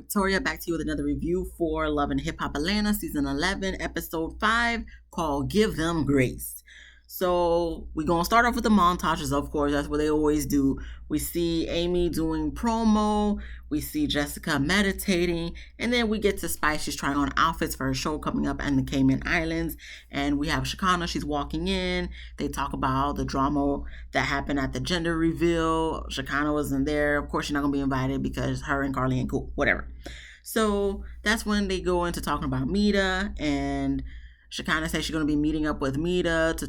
Victoria, back to you with another review for Love and Hip Hop Atlanta, Season 11, Episode 5, called Give Them Grace. So we're going to start off with the montages, of course. That's what they always do. We see Amy doing promo. We see Jessica meditating. And then we get to Spice. She's trying on outfits for her show coming up in the Cayman Islands. And we have Shekinah. She's walking in. They talk about the drama that happened at the gender reveal. Shekinah wasn't there. Of course, she's not going to be invited because her and Carly ain't cool. Whatever. So that's when they go into talking about Mita, and Shekinah says she's going to be meeting up with Mita to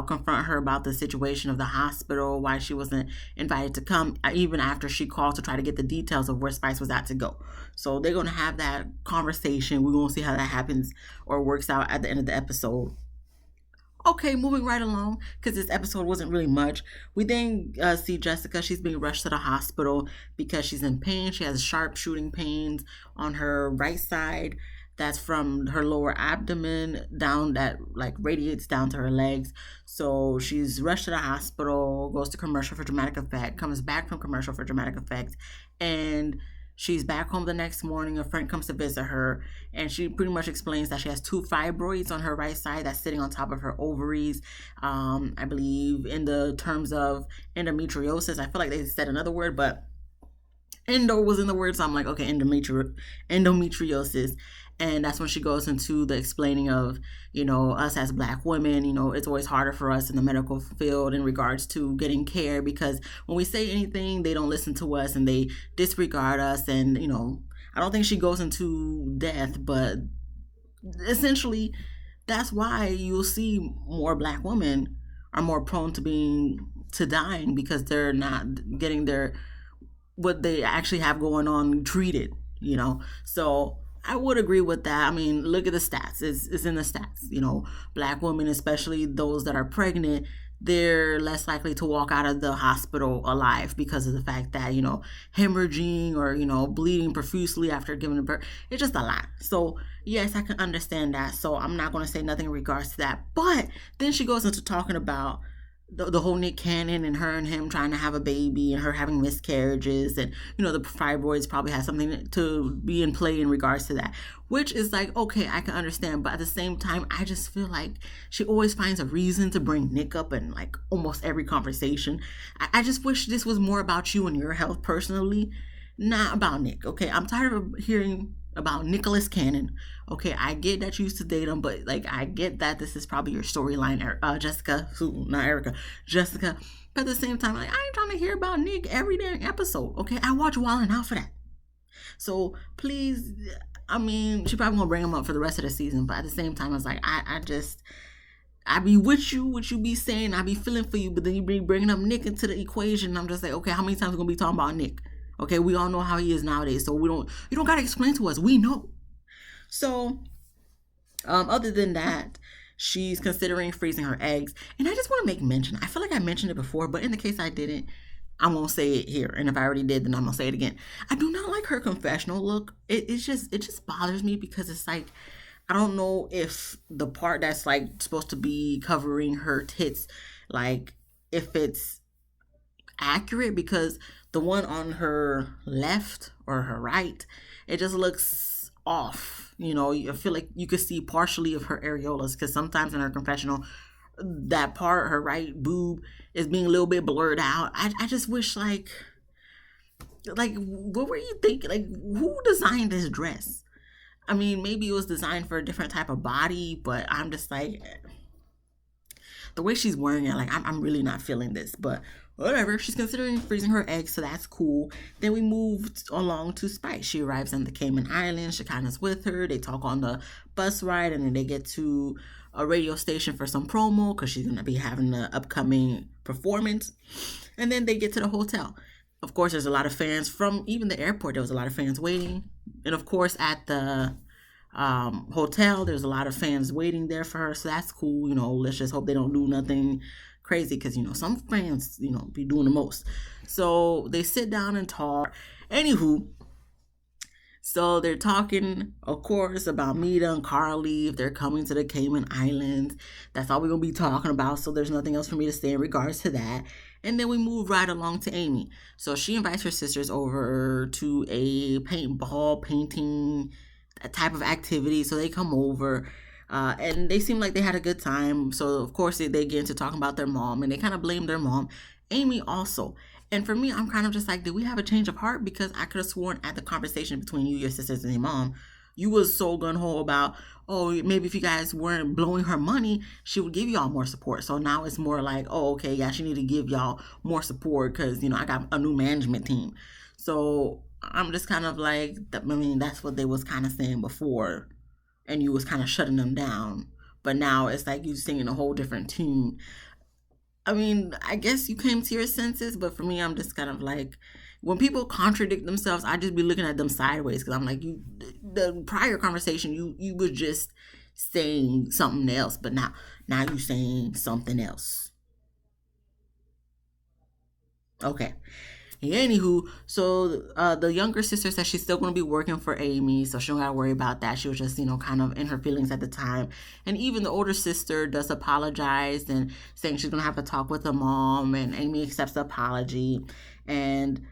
confront her about the situation of the hospital, why she wasn't invited to come, even after she called to try to get the details of where Spice was at to go. So they're going to have that conversation. We're going to see how that happens or works out at the end of the episode. Okay, moving right along, because this episode wasn't really much. We then see Jessica. She's being rushed to the hospital because she's in pain. She has sharp shooting pains on her right side. That's from her lower abdomen down, that like radiates down to her legs. So she's rushed to the hospital, goes to commercial for dramatic effect, comes back from commercial for dramatic effect, and she's back home the next morning. A friend comes to visit her, and she pretty much explains that she has 2 fibroids on her right side that's sitting on top of her ovaries. I believe in the terms of endometriosis. I feel like they said another word, but endo was in the word, so I'm like, okay, endometriosis. And that's when she goes into the explaining of, us as Black women, it's always harder for us in the medical field in regards to getting care, because when we say anything, they don't listen to us and they disregard us. And, I don't think she goes into death, but essentially that's why you'll see more Black women are more prone to dying, because they're not getting what they actually have going on treated, So I would agree with that. I mean, look at the stats. It's in the stats. Black women, especially those that are pregnant, they're less likely to walk out of the hospital alive because of the fact that, hemorrhaging or, bleeding profusely after giving birth. It's just a lot. So, yes, I can understand that. So I'm not going to say nothing in regards to that. But then she goes into talking about the whole Nick Cannon and her and him trying to have a baby and her having miscarriages, and the fibroids probably has something to be in play in regards to that, which is like, okay, I can understand. But at the same time, I just feel like she always finds a reason to bring Nick up in like almost every conversation. I just wish this was more about you and your health personally, not about Nick. Okay, I'm tired of hearing about Nicholas Cannon. Okay, I get that you used to date him, but like, I get that this is probably your storyline, Jessica, not Erica, Jessica. But at the same time, like, I ain't trying to hear about Nick every damn episode. Okay, I watch Wild 'N Out for that. So please, I mean, she probably gonna bring him up for the rest of the season, but at the same time, I was like, I be with you, what you be saying, I be feeling for you, but then you be bringing up Nick into the equation, and I'm just like, okay, how many times we gonna be talking about Nick? Okay, we all know how he is nowadays, so you don't gotta explain to us. We know. So, other than that, she's considering freezing her eggs, and I just want to make mention. I feel like I mentioned it before, but in the case I didn't, I won't say it here. And if I already did, then I'm gonna say it again. I do not like her confessional look. It just bothers me, because it's like, I don't know if the part that's like supposed to be covering her tits, like if it's accurate, because the one on her left or her right, it just looks off. I feel like you could see partially of her areolas, because sometimes in her confessional, that part, her right boob, is being a little bit blurred out. I just wish, like what were you thinking? Like, who designed this dress? I mean, maybe it was designed for a different type of body, but I'm just like, the way she's wearing it, like, I'm really not feeling this, but whatever. She's considering freezing her eggs, so that's cool. Then we moved along to Spice. She arrives on the Cayman Islands. Shekinah's with her. They talk on the bus ride, and then they get to a radio station for some promo, because she's going to be having an upcoming performance. And then they get to the hotel. Of course, there's a lot of fans from even the airport. There was a lot of fans waiting. And of course, at the hotel, there's a lot of fans waiting there for her. So that's cool. Let's just hope they don't do nothing crazy, because some fans be doing the most. So they sit down and talk. Anywho, So they're talking, of course, about Mita and Carly if they're coming to the Cayman Islands. That's all we're gonna be talking about. So there's nothing else for me to say in regards to that. And then we move right along to Amy. So she invites her sisters over to a paintball painting type of activity. So they come over. And they seem like they had a good time. So of course they get into talking about their mom, and they kind of blame their mom. Amy also. And for me, I'm kind of just like, did we have a change of heart? Because I could have sworn at the conversation between you, your sisters, and your mom, you was so gun-ho about, oh, maybe if you guys weren't blowing her money, she would give y'all more support. So now it's more like, oh, okay, yeah, she need to give y'all more support because, I got a new management team. So I'm just kind of like, that's what they was kind of saying before, and you was kind of shutting them down. But now it's like you singing a whole different tune. I guess you came to your senses, but for me, I'm just kind of like, when people contradict themselves, I just be looking at them sideways because I'm like, the prior conversation, you were just saying something else, but now you saying something else. Okay. Anywho, so the younger sister says she's still going to be working for Amy, so she don't got to worry about that. She was just, kind of in her feelings at the time. And even the older sister does apologize and saying she's going to have to talk with her mom, and Amy accepts the apology. And,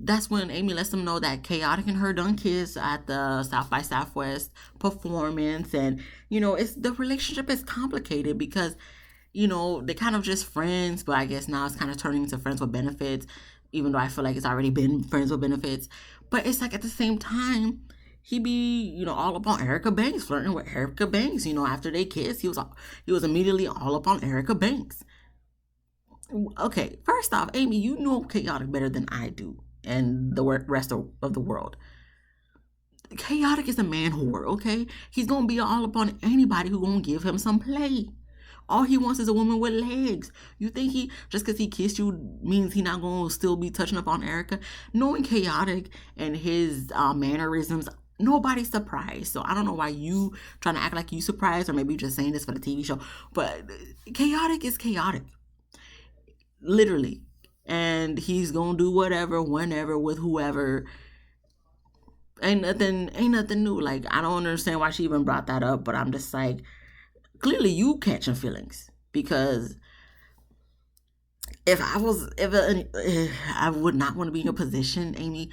that's when Amy lets them know that Chaotic and her done kiss at the South by Southwest performance. And, it's the relationship is complicated because they're kind of just friends, but I guess now it's kind of turning into friends with benefits, even though I feel like it's already been friends with benefits. But it's like at the same time, he be, all up on Erica Banks, flirting with Erica Banks. After they kissed, he was immediately all up on Erica Banks. Okay, first off, Amy, you know Chaotic better than I do and the rest of the world. Chaotic is a man whore, okay? He's gonna be all up on anybody who gonna give him some play. All he wants is a woman with legs. You think he, just because he kissed you, means he not going to still be touching up on Erica? Knowing Chaotic and his mannerisms, nobody's surprised. So I don't know why you trying to act like you surprised, or maybe you're just saying this for the TV show. But Chaotic is chaotic. Literally. And he's going to do whatever, whenever, with whoever. Ain't nothing new. Like, I don't understand why she even brought that up, but I'm just like, clearly you catching feelings, because if I would not want to be in your position, Amy.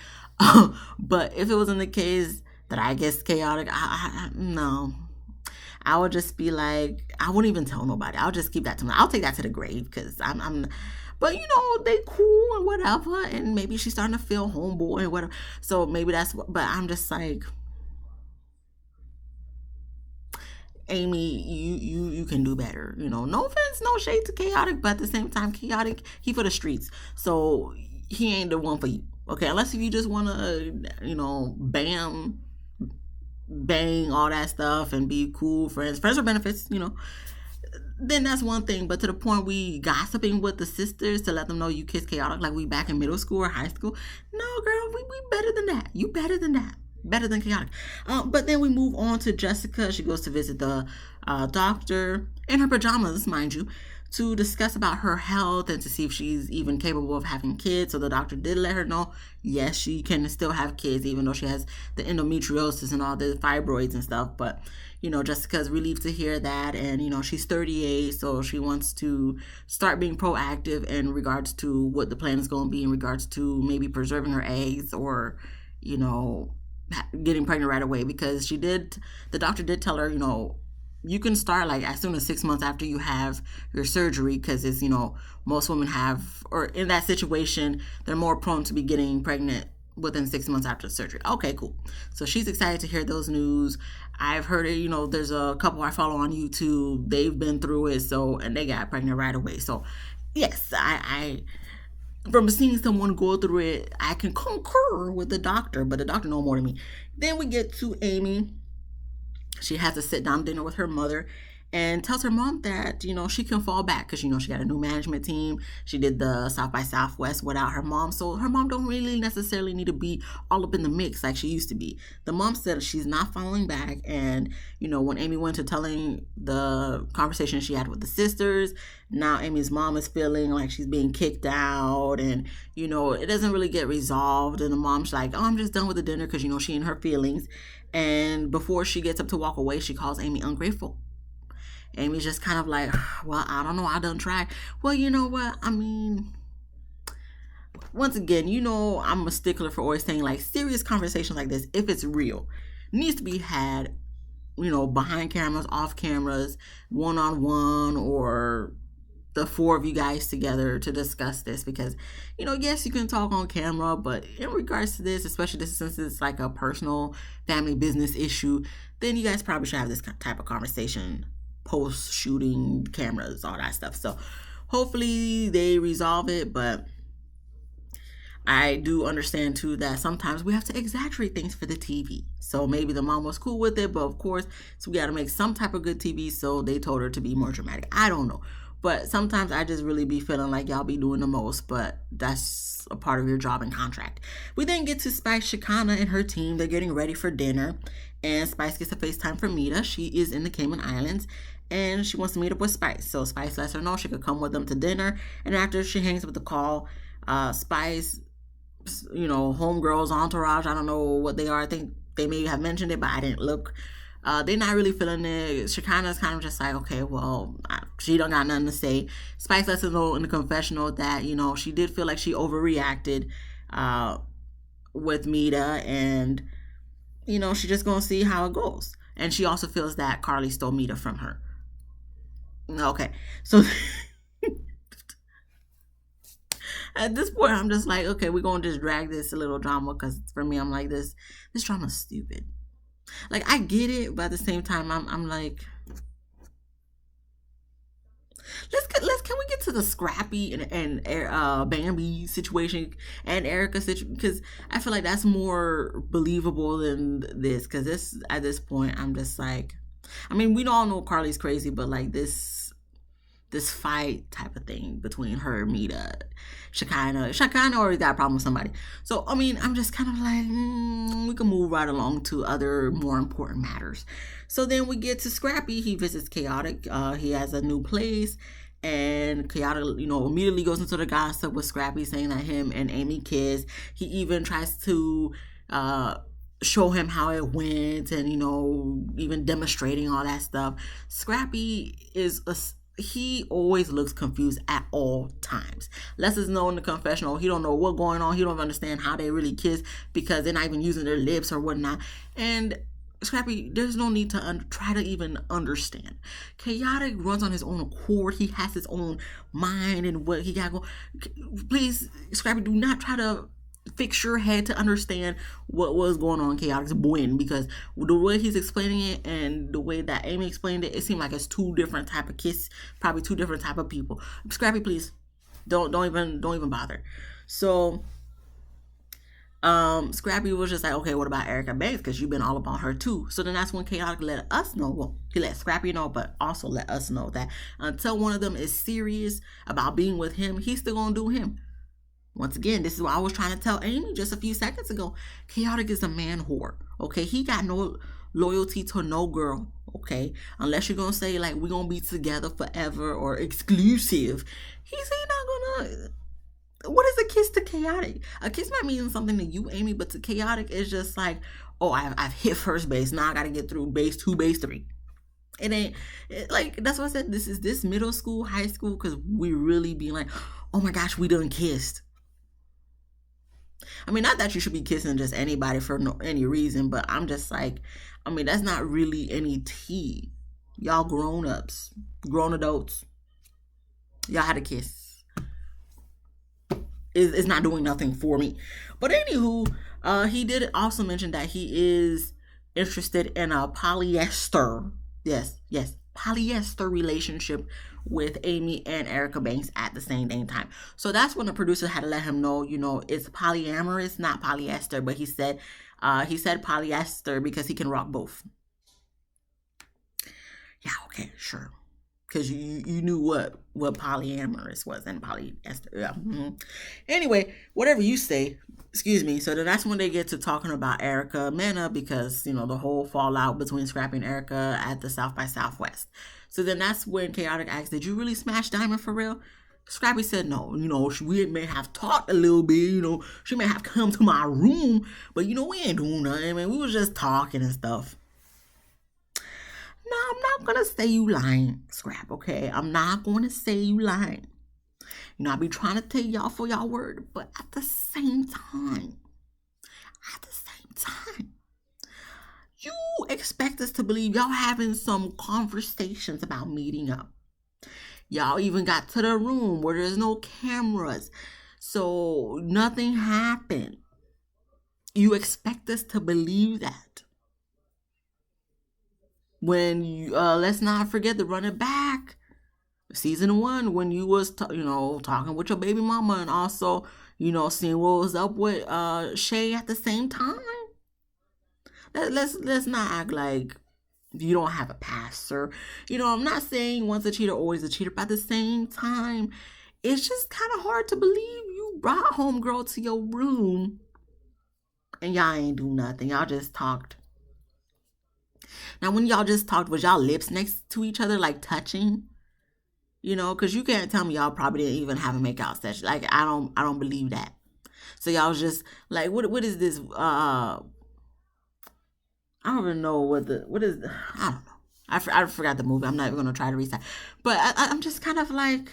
But if it was in the case that I guess Chaotic, no, I would just be like, I wouldn't even tell nobody. I'll just keep that to me. I'll take that to the grave because but they cool and whatever, and maybe she's starting to feel homeboy and whatever. So maybe that's what. But I'm just like, Amy, you can do better. No offense, no shade to Chaotic, but at the same time, Chaotic, he for the streets. So he ain't the one for you. Okay, unless if you just want to, bang, all that stuff and be cool friends with benefits, then that's one thing. But to the point we gossiping with the sisters to let them know you kiss Chaotic like we back in middle school or high school. No, girl, we better than that. You better than that. Better than Chaotic. But then we move on to Jessica. She goes to visit the doctor in her pajamas, mind you, to discuss about her health and to see if she's even capable of having kids. So the doctor did let her know, yes, she can still have kids, even though she has the endometriosis and all the fibroids and stuff. But, Jessica's relieved to hear that. And, she's 38, so she wants to start being proactive in regards to what the plan is going to be in regards to maybe preserving her eggs or, getting pregnant right away, because the doctor did tell her, you can start like as soon as 6 months after you have your surgery, because it's, most women have, or in that situation, they're more prone to be getting pregnant within 6 months after surgery. Okay, cool. So she's excited to hear those news. I've heard it, there's a couple I follow on YouTube. They've been through it, and they got pregnant right away. So yes, I from seeing someone go through it, I can concur with the doctor, but the doctor knows more than me. Then we get to Amy. She has a sit-down dinner with her mother, and tells her mom that, she can fall back because, she got a new management team. She did the South by Southwest without her mom. So her mom don't really necessarily need to be all up in the mix like she used to be. The mom said she's not falling back. And, when Amy went to telling the conversation she had with the sisters, now Amy's mom is feeling like she's being kicked out, and, it doesn't really get resolved. And the mom's like, oh, I'm just done with the dinner because, she in her feelings. And before she gets up to walk away, she calls Amy ungrateful. Amy's just kind of like, well, I don't know. I done tried. Well, you know what? I mean, once again, I'm a stickler for always saying, like, serious conversations like this, if it's real, needs to be had, behind cameras, off cameras, one-on-one, or the four of you guys together to discuss this. Because, yes, you can talk on camera, but in regards to this, especially since it's like a personal family business issue, then you guys probably should have this type of conversation post shooting, cameras, all that stuff. So hopefully they resolve it, but I do understand too that sometimes we have to exaggerate things for the TV. So maybe the mom was cool with it, but of course, so we got to make some type of good TV, so they told her to be more dramatic. I don't know. But sometimes I just really be feeling like y'all be doing the most, but that's a part of your job and contract. We then get to Spice, Shekinah, and her team. They're getting ready for dinner, and Spice gets a FaceTime from Mita. She is in the Cayman Islands, and she wants to meet up with Spice. So Spice lets her know she could come with them to dinner, and after she hangs up the call, Spice, homegirls, entourage, I don't know what they are. I think they may have mentioned it, but I didn't look. They're not really feeling it. Shekinah's kind of just like, okay, well, she don't got nothing to say. Spice lets us know in the confessional that, she did feel like she overreacted with Mita, and, she's just going to see how it goes. And she also feels that Carly stole Mita from her. Okay, so at this point, I'm just like, okay, we're going to just drag this a little drama, because for me, I'm like, this drama's stupid. Like, I get it, but at the same time, I'm like, can we get to the Scrappy and Bambi situation and Erica situation, because I feel like that's more believable than this. Because at this point, I'm just like, I mean, we all know Carly's crazy, but like this fight type of thing between her, Mita, Shekinah already got a problem with somebody. So, I mean, I'm just kind of like, we can move right along to other more important matters. So then we get to Scrappy. He visits Chaotic. He has a new place, and Chaotic, immediately goes into the gossip with Scrappy, saying that him and Amy kiss. He even tries to show him how it went, and, even demonstrating all that stuff. Scrappy he always looks confused at all times. Lets us know in the confessional he don't know what's going on. He don't understand how they really kiss, because they're not even using their lips or whatnot. And Scrappy, there's no need to try to even understand. Chaotic runs on his own accord. He has his own mind and what he got going. Please, Scrappy, do not try to fix your head to understand what was going on in Chaotic's brain, because the way he's explaining it and the way that Amy explained it, it seemed like it's two different type of kiss, probably two different type of people. Scrappy, please don't even bother. So Scrappy was just like, okay, what about Erica Banks, because you've been all up on her too. So then that's when Chaotic let us know, well, he let Scrappy know, but also let us know that until one of them is serious about being with him, he's still gonna do him. Once again, this is what I was trying to tell Amy just a few seconds ago. Chaotic is a man whore, okay? He got no loyalty to no girl, okay? Unless you're going to say, like, we're going to be together forever or exclusive. He's not going to... What is a kiss to Chaotic? A kiss might mean something to you, Amy, but to Chaotic, it's just like, oh, I've hit first base. Now I got to get through base 2, base 3. It ain't... like, that's what I said. This is middle school, high school, because we really be like, oh my gosh, we done kissed. I mean, not that you should be kissing just anybody for any reason, but I'm just like, I mean, that's not really any tea. Y'all grown-ups, grown adults, y'all had a kiss. It's not doing nothing for me. But anywho, he did also mention that he is interested in a polyester, yes, polyester relationship with Amy and Erica Banks at the same time. So that's when the producer had to let him know, it's polyamorous, not polyester. But he said polyester because he can rock both. Yeah, okay, sure. Because you knew what polyamorous was and polyester. Yeah. Anyway, whatever you say. Excuse me. So then that's when they get to talking about Erica Mena because the whole fallout between Scrappy and Erica at the South by Southwest. So then that's when Chaotic asks, "Did you really smash Diamond for real?" Scrappy said, "No. We may have talked a little bit. She may have come to my room, but we ain't doing nothing. I mean, we was just talking and stuff." No, I'm not gonna say you lying, Scrap, okay? I'm not gonna say you lying. I be trying to take y'all for y'all word, but at the same time, you expect us to believe y'all having some conversations about meeting up. Y'all even got to the room where there's no cameras, so nothing happened. You expect us to believe that. When let's not forget to run it back. Season 1, when you was talking with your baby mama and also seeing what was up with Shay at the same time. Let's not act like you don't have a past, sir. I'm not saying once a cheater always a cheater, but at the same time, it's just kind of hard to believe you brought homegirl to your room and y'all ain't do nothing. Y'all just talked. Now, when y'all just talked, was y'all lips next to each other, like touching? Because you can't tell me y'all probably didn't even have a makeout session. Like, I don't believe that. So y'all was just like, what is this? I don't even know what is. I don't know. I forgot the movie. I'm not even gonna try to reset. But I'm just kind of like,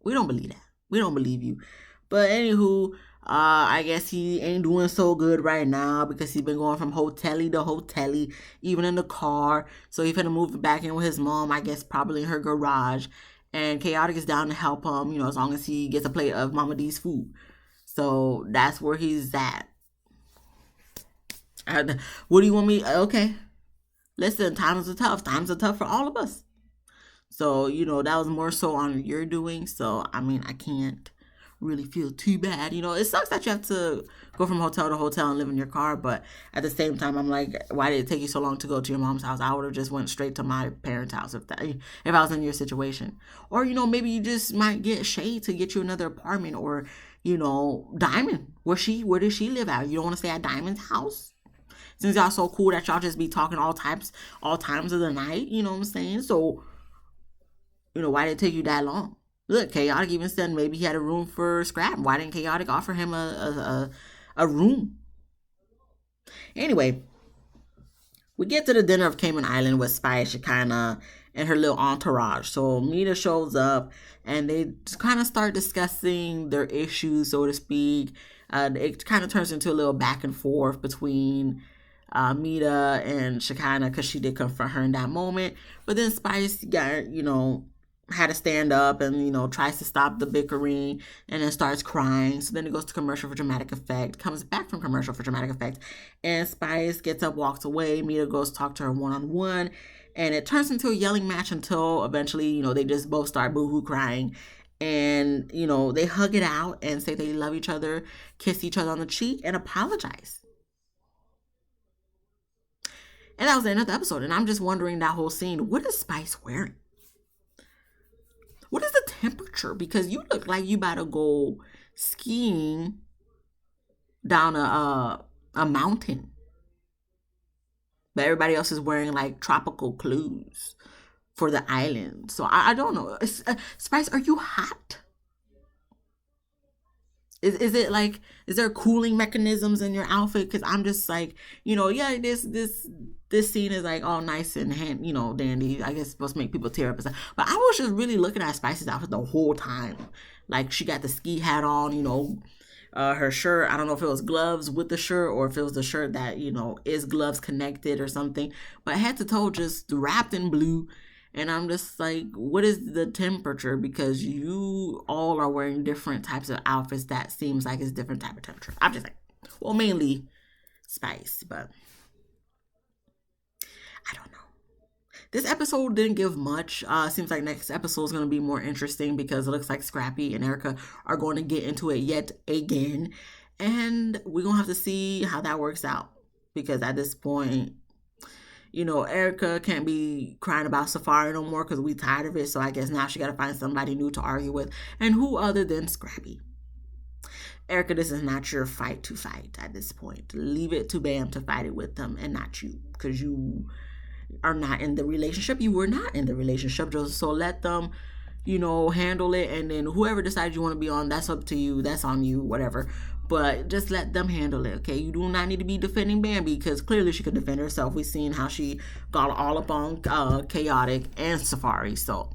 we don't believe that. We don't believe you. But anywho, I guess he ain't doing so good right now because he's been going from hotelly to hotelly, even in the car. So he's gonna move back in with his mom, I guess probably in her garage. And Chaotic is down to help him, as long as he gets a plate of Mama D's food. So that's where he's at. What do you want me? Okay. Listen, times are tough. Times are tough for all of us. So, that was more so on your doing. So, I mean, I can't really feel too bad. It sucks that you have to go from hotel to hotel and live in your car, but at the same time, I'm like, why did it take you so long to go to your mom's house? I would have just went straight to my parents' house if I was in your situation. Or, maybe you just might get Shay to get you another apartment, or, Diamond. Where does she live at? You don't want to stay at Diamond's house? Since y'all so cool that y'all just be talking all times of the night, you know what I'm saying? So, why did it take you that long? Look, Chaotic even said maybe he had a room for Scrap. Why didn't Chaotic offer him a room? Anyway, we get to the dinner of Cayman Island with Spice, Shekinah, and her little entourage. So Mita shows up, and they just kind of start discussing their issues, so to speak. It kind of turns into a little back and forth between Mita and Shekinah because she did confront her in that moment. But then Spice got, had to stand up and, tries to stop the bickering and then starts crying. So then it goes to commercial for dramatic effect, comes back from commercial for dramatic effect, and Spice gets up, walks away. Mita goes to talk to her one-on-one, and it turns into a yelling match until eventually, they just both start boohoo crying. And, they hug it out and say they love each other, kiss each other on the cheek, and apologize. And that was the end of the episode. And I'm just wondering, that whole scene, what is Spice wearing? What is the temperature? Because you look like you about to go skiing down a mountain. But everybody else is wearing like tropical clothes for the island. So I don't know. Spice, are you hot? Is it like, is there cooling mechanisms in your outfit? Because I'm just like, yeah, this scene is like all nice and dandy. I guess it's supposed to make people tear up and stuff. But I was just really looking at Spice's outfit the whole time. Like, she got the ski hat on, her shirt. I don't know if it was gloves with the shirt or if it was the shirt that, is gloves connected or something. But head to toe just wrapped in blue. And I'm just like, what is the temperature? Because you all are wearing different types of outfits that seems like it's different type of temperature. I'm just like, well, mainly Spice, but I don't know. This episode didn't give much. Seems like next episode is going to be more interesting because it looks like Scrappy and Erica are going to get into it yet again. And we're going to have to see how that works out. Because at this point, Erica can't be crying about Safari no more because we tired of it. So I guess now she got to find somebody new to argue with. And who other than Scrappy? Erica, this is not your fight to fight at this point. Leave it to Bam to fight it with them and not you, because you are not in the relationship. You were not in the relationship. So let them, handle it. And then whoever decides you want to be on, that's up to you. That's on you, whatever. But just let them handle it, okay? You do not need to be defending Bambi because clearly she could defend herself. We've seen how she got all up on Chaotic and Safari. So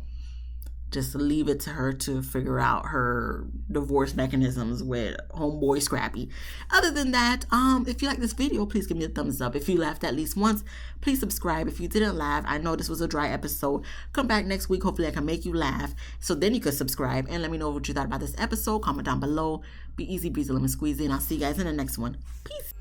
just leave it to her to figure out her divorce mechanisms with homeboy Scrappy. Other than that, if you like this video, please give me a thumbs up. If you laughed at least once, please subscribe. If you didn't laugh, I know this was a dry episode. Come back next week. Hopefully I can make you laugh. So then you could subscribe and let me know what you thought about this episode. Comment down below. Be easy, breezy, lemon squeezy, and I'll see you guys in the next one. Peace.